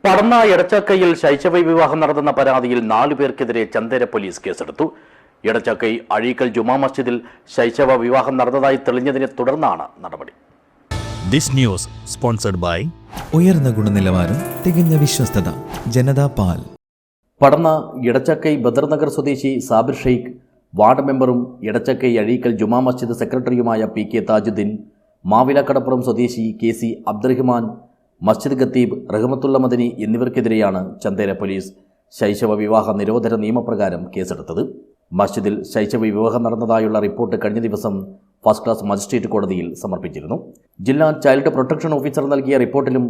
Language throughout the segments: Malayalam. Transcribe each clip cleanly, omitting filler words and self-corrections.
പടന്ന എടച്ചക്കയിൽ ശൈശവ വിവാഹം നടന്ന പരാതിയിൽ 4 പേർക്കെതിരെ ചന്ദേര പോലീസ് കേസെടുത്തു. എടച്ചക്കൈ അഴീക്കൽ ജുമാ മസ്ജിദിൽ ശൈശവ വിവാഹം നടന്നതായി തെളിഞ്ഞതിനെ തുടർന്നാണ് നടപടി. ദിസ് ന്യൂസ് സ്പോൺസർഡ് ബൈ ഉയർന്ന ഗുണനിലവാരം, തികഞ്ഞ വിശ്വസ്തത, ജനതാ പാൽ. പടന്ന എടച്ചക്കൈ ബദർനഗർ സ്വദേശി സാബിർ ഷെയ്ഖ്, വാർഡ് മെമ്പറും എടച്ചക്കൈ അഴീക്കൽ ജുമാ മസ്ജിദ് സെക്രട്ടറിയുമായ PK താജുദ്ദീൻ, മാവിലക്കടപ്പുറം സ്വദേശി KC അബ്ദുറഹ്മാൻ, മസ്ജിദ് ഖത്തീബ് റഹ്മത്തുള്ള മദനി എന്നിവർക്കെതിരെയാണ് ചന്ദേര പോലീസ് ശൈശവ വിവാഹ നിരോധന നിയമപ്രകാരം കേസെടുത്തത്. മസ്ജിദിൽ ശൈശവ വിവാഹം നടന്നതായുള്ള റിപ്പോർട്ട് കഴിഞ്ഞ ദിവസം ഫസ്റ്റ് ക്ലാസ് മജിസ്ട്രേറ്റ് കോടതിയിൽ സമർപ്പിച്ചിരുന്നു. ജില്ലാ ചൈൽഡ് പ്രൊട്ടക്ഷൻ ഓഫീസർ നൽകിയ റിപ്പോർട്ടിലും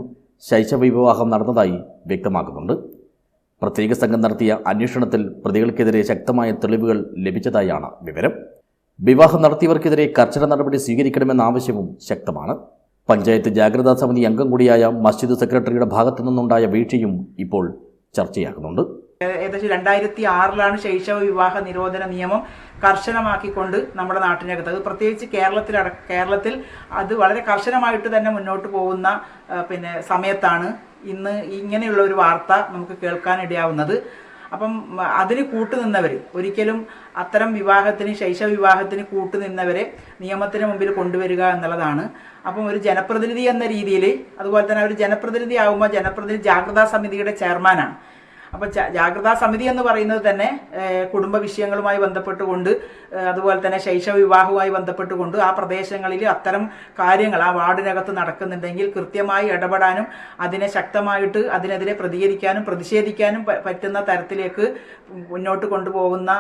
ശൈശവ വിവാഹം നടന്നതായി വ്യക്തമാക്കുന്നുണ്ട്. പ്രത്യേക സംഘം നടത്തിയ അന്വേഷണത്തിൽ പ്രതികൾക്കെതിരെ ശക്തമായ തെളിവുകൾ ലഭിച്ചതായാണ് വിവരം. വിവാഹം നടത്തിയവർക്കെതിരെ കർശന നടപടി സ്വീകരിക്കണമെന്ന ആവശ്യവും ശക്തമാണ്. പഞ്ചായത്ത് ജാഗ്രതാ സമിതി അംഗം കൂടിയായ മസ്ജിദ് സെക്രട്ടറിയുടെ ഭാഗത്തു നിന്നുണ്ടായ വീഴ്ചയും ഇപ്പോൾ ചർച്ചയാകുന്നുണ്ട്. ഏകദേശം 2006 ശൈശവ വിവാഹ നിരോധന നിയമം കർശനമാക്കിക്കൊണ്ട് നമ്മുടെ നാട്ടിനകത്ത്, അത് പ്രത്യേകിച്ച് കേരളത്തിൽ അത് വളരെ കർശനമായിട്ട് തന്നെ മുന്നോട്ട് പോകുന്ന സമയത്താണ് ഇന്ന് ഇങ്ങനെയുള്ള ഒരു വാർത്ത നമുക്ക് കേൾക്കാനിടയാവുന്നത്. അപ്പം അതിന് കൂട്ടുനിന്നവർ, ഒരിക്കലും അത്തരം വിവാഹത്തിന്, ശൈശവ വിവാഹത്തിന് കൂട്ടുനിന്നവരെ നിയമത്തിന് മുമ്പിൽ കൊണ്ടുവരിക എന്നുള്ളതാണ്. അപ്പം ഒരു ജനപ്രതിനിധി എന്ന രീതിയിൽ, അതുപോലെ തന്നെ ഒരു ജനപ്രതിനിധി ആകുമ്പോൾ ജനപ്രതിനിധി ജാഗ്രതാ സമിതിയുടെ ചെയർമാനാണ്. അപ്പോൾ ജാഗ്രതാ സമിതി എന്ന് പറയുന്നത് തന്നെ കുടുംബ വിഷയങ്ങളുമായി ബന്ധപ്പെട്ടുകൊണ്ട്, അതുപോലെ തന്നെ ശൈശവ വിവാഹവുമായി ബന്ധപ്പെട്ടുകൊണ്ട് ആ പ്രദേശങ്ങളിൽ അത്തരം കാര്യങ്ങൾ ആ വാർഡിനകത്ത് നടക്കുന്നുണ്ടെങ്കിൽ കൃത്യമായി ഇടപെടാനും അതിനെ ശക്തമായിട്ട് അതിനെതിരെ പ്രതികരിക്കാനും പ്രതിഷേധിക്കാനും പറ്റുന്ന തരത്തിലേക്ക് മുന്നോട്ട് കൊണ്ടുപോകുന്ന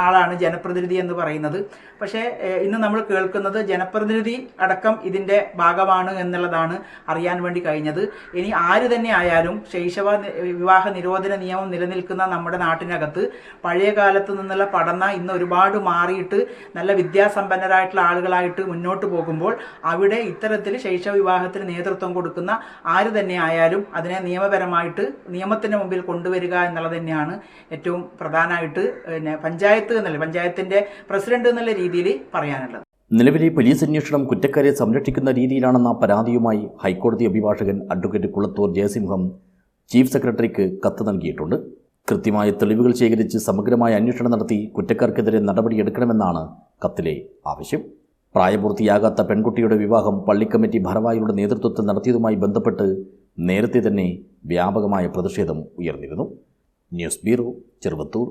ആളാണ് ജനപ്രതിനിധി എന്ന് പറയുന്നത്. പക്ഷേ ഇന്ന് നമ്മൾ കേൾക്കുന്നത് ജനപ്രതിനിധി അടക്കം ഇതിൻ്റെ ഭാഗമാണ് എന്നുള്ളതാണ് അറിയാൻ വേണ്ടി കഴിഞ്ഞത്. ഇനി ആര് തന്നെ ആയാലും ശൈശവ വിവാഹ നിരോധന നിയമം നിലനിൽക്കുന്ന നമ്മുടെ നാട്ടിനകത്ത് പഴയ കാലത്ത് നിന്നുള്ള പഠന ഇന്ന് ഒരുപാട് മാറിയിട്ട് നല്ല വിദ്യാസമ്പന്നരായിട്ടുള്ള ആളുകളായിട്ട് മുന്നോട്ട് പോകുമ്പോൾ അവിടെ ഇത്തരത്തിൽ ശൈശവ വിവാഹത്തിന് നേതൃത്വം കൊടുക്കുന്ന ആര് തന്നെ ആയാലും അതിനെ നിയമപരമായിട്ട് നിയമത്തിന് മുമ്പിൽ കൊണ്ടുവരിക എന്നുള്ളത് തന്നെയാണ് ഏറ്റവും പ്രധാനമായിട്ട് പഞ്ചായത്തിൻ്റെ പ്രസിഡന്റ് എന്നുള്ള രീതിയിൽ പറയാനുള്ളത്. നിലവിലെ പോലീസ് അന്വേഷണം കുറ്റക്കാരെ സംരക്ഷിക്കുന്ന രീതിയിലാണെന്ന പരാതിയുമായി ഹൈക്കോടതി അഭിഭാഷകൻ അഡ്വക്കേറ്റ് കുളത്തൂർ ജയസിംഹം ചീഫ് സെക്രട്ടറിക്ക് കത്ത് നൽകിയിട്ടുണ്ട്. കൃത്യമായ തെളിവുകൾ ശേഖരിച്ച് സമഗ്രമായ അന്വേഷണം നടത്തി കുറ്റക്കാർക്കെതിരെ നടപടിയെടുക്കണമെന്നാണ് കത്തിലെ ആവശ്യം. പ്രായപൂർത്തിയാകാത്ത പെൺകുട്ടിയുടെ വിവാഹം പള്ളി കമ്മിറ്റി ഭാരവാഹികളുടെ നേതൃത്വത്തിൽ നടത്തിയതുമായി ബന്ധപ്പെട്ട് നേരത്തെ തന്നെ വ്യാപകമായ പ്രതിഷേധം ഉയർന്നിരുന്നു. News bureau, Cheruvathur.